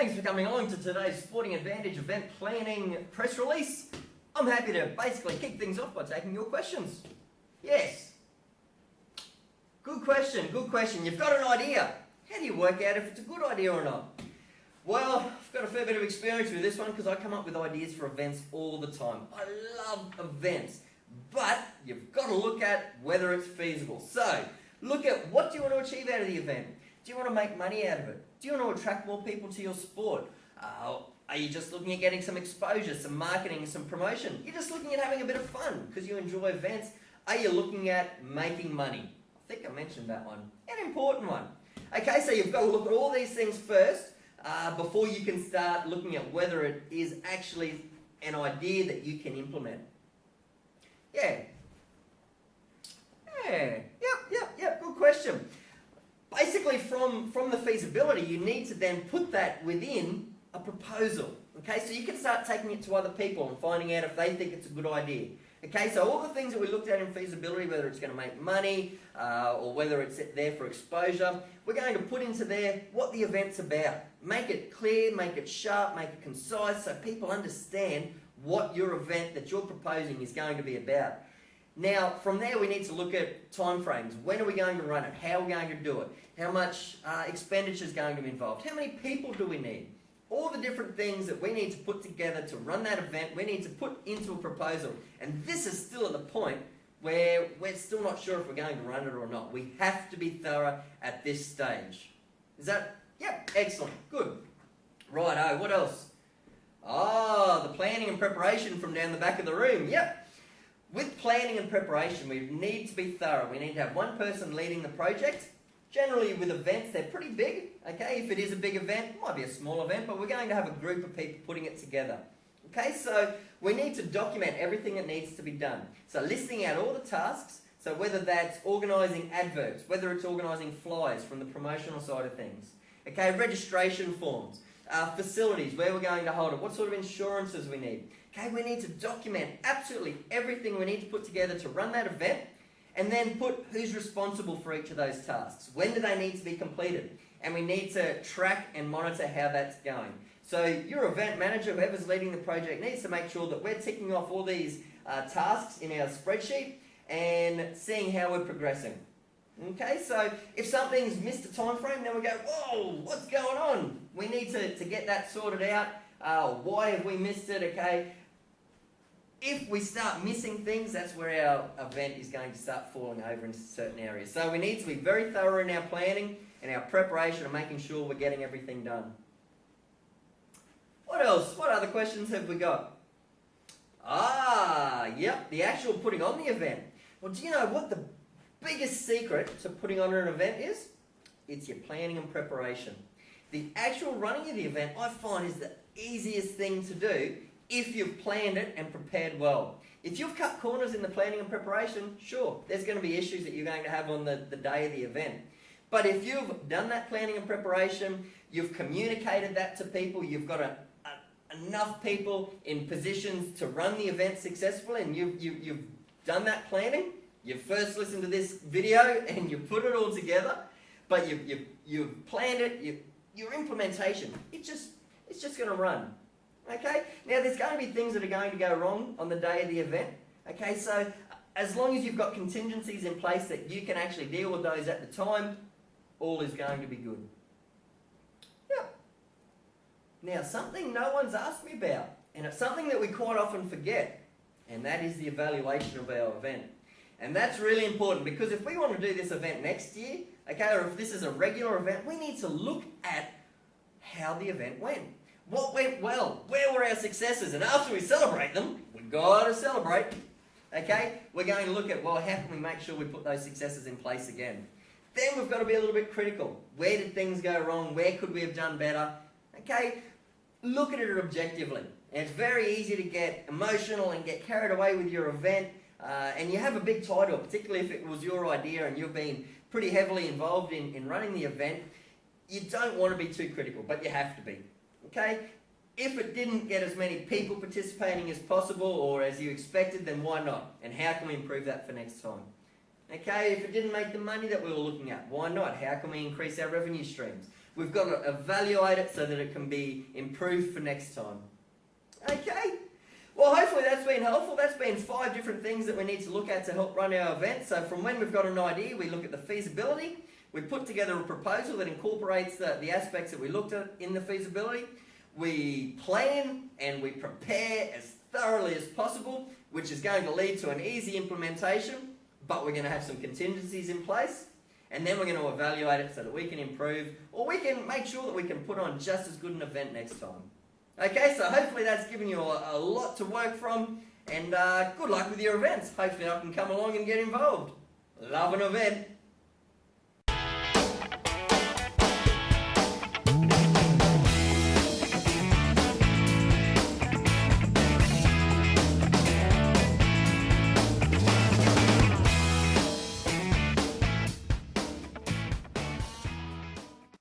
Thanks for coming along to today's Sporting Advantage event planning press release. I'm happy to basically kick things off by taking your questions. Yes. Good question. You've got an idea. How do you work out if it's a good idea or not? Well, I've got a fair bit of experience with this one because I come up with ideas for events all the time. I love events, but you've got to look at whether it's feasible. So, look at what do you want to achieve out of the event? Do you want to make money out of it? Do you want to attract more people to your sport? Are you just looking at getting some exposure, some marketing, some promotion? You're just looking at having a bit of fun because you enjoy events. Are you looking at making money? I think I mentioned that one. An important one. Okay, so you've got to look at all these things first before you can start looking at whether it is actually an idea that you can implement. Yep, good question. Basically, from the feasibility, you need to then put that within a proposal. Okay, so you can start taking it to other people and finding out if they think it's a good idea. Okay, so all the things that we looked at in feasibility, whether it's going to make money or whether it's there for exposure, we're going to put into there what the event's about. Make it clear, make it sharp, make it concise so people understand what your event that you're proposing is going to be about. Now, from there, we need to look at timeframes. When are we going to run it? How are we going to do it? How much expenditure is going to be involved? How many people do we need? All the different things that we need to put together to run that event, we need to put into a proposal. And this is still at the point where we're still not sure if we're going to run it or not. We have to be thorough at this stage. Is that? Yep, excellent, good. Righto, what else? The planning and preparation from down the back of the room. Yep. With planning and preparation, we need to be thorough. We need to have one person leading the project. Generally with events, they're pretty big. Okay, if it is a big event, it might be a small event, but we're going to have a group of people putting it together. Okay, so we need to document everything that needs to be done. So listing out all the tasks, so whether that's organising adverts, whether it's organising flyers from the promotional side of things. Okay, registration forms, facilities, where we're going to hold it, what sort of insurances we need. Okay, we need to document absolutely everything we need to put together to run that event, and then put who's responsible for each of those tasks. When do they need to be completed? And we need to track and monitor how that's going. So your event manager, whoever's leading the project, needs to make sure that we're ticking off all these tasks in our spreadsheet and seeing how we're progressing. Okay, so if something's missed a time frame, then we go, whoa, what's going on? We need to get that sorted out. Why have we missed it? Okay. If we start missing things, that's where our event is going to start falling over into certain areas. So we need to be very thorough in our planning and our preparation and making sure we're getting everything done. What else? What other questions have we got? Yep, the actual putting on the event. Well, do you know what the biggest secret to putting on an event is? It's your planning and preparation. The actual running of the event, I find, is the easiest thing to do if you've planned it and prepared well. If you've cut corners in the planning and preparation, sure, there's going to be issues that you're going to have on the day of the event. But if you've done that planning and preparation, you've communicated that to people, you've got enough people in positions to run the event successfully, and you've done that planning, you've first listened to this video and you've put it all together, but you've planned it, your implementation, it's just going to run. Okay, now there's going to be things that are going to go wrong on the day of the event. Okay, so as long as you've got contingencies in place that you can actually deal with those at the time, all is going to be good. Yep. Now something no one's asked me about, and it's something that we quite often forget, and that is the evaluation of our event. And that's really important because if we want to do this event next year, okay, or if this is a regular event, we need to look at how the event went. What went well? Where were our successes? And after we celebrate them, we've got to celebrate. Okay? We're going to look at, well, how can we make sure we put those successes in place again? Then we've got to be a little bit critical. Where did things go wrong? Where could we have done better? Okay? Look at it objectively. And it's very easy to get emotional and get carried away with your event. And you have a big title, particularly if it was your idea and you've been pretty heavily involved in running the event. You don't want to be too critical, but you have to be. Okay, if it didn't get as many people participating as possible or as you expected, then why not? And how can we improve that for next time? Okay, if it didn't make the money that we were looking at, why not? How can we increase our revenue streams? We've got to evaluate it so that it can be improved for next time. Okay? Well, hopefully that's been helpful. That's been 5 different things that we need to look at to help run our event. So from when we've got an idea, we look at the feasibility. We put together a proposal that incorporates the aspects that we looked at in the feasibility. We plan and we prepare as thoroughly as possible, which is going to lead to an easy implementation, but we're going to have some contingencies in place. And then we're going to evaluate it so that we can improve, or we can make sure that we can put on just as good an event next time. Okay, so hopefully that's given you a lot to work from, and good luck with your events. Hopefully I can come along and get involved. Love an event.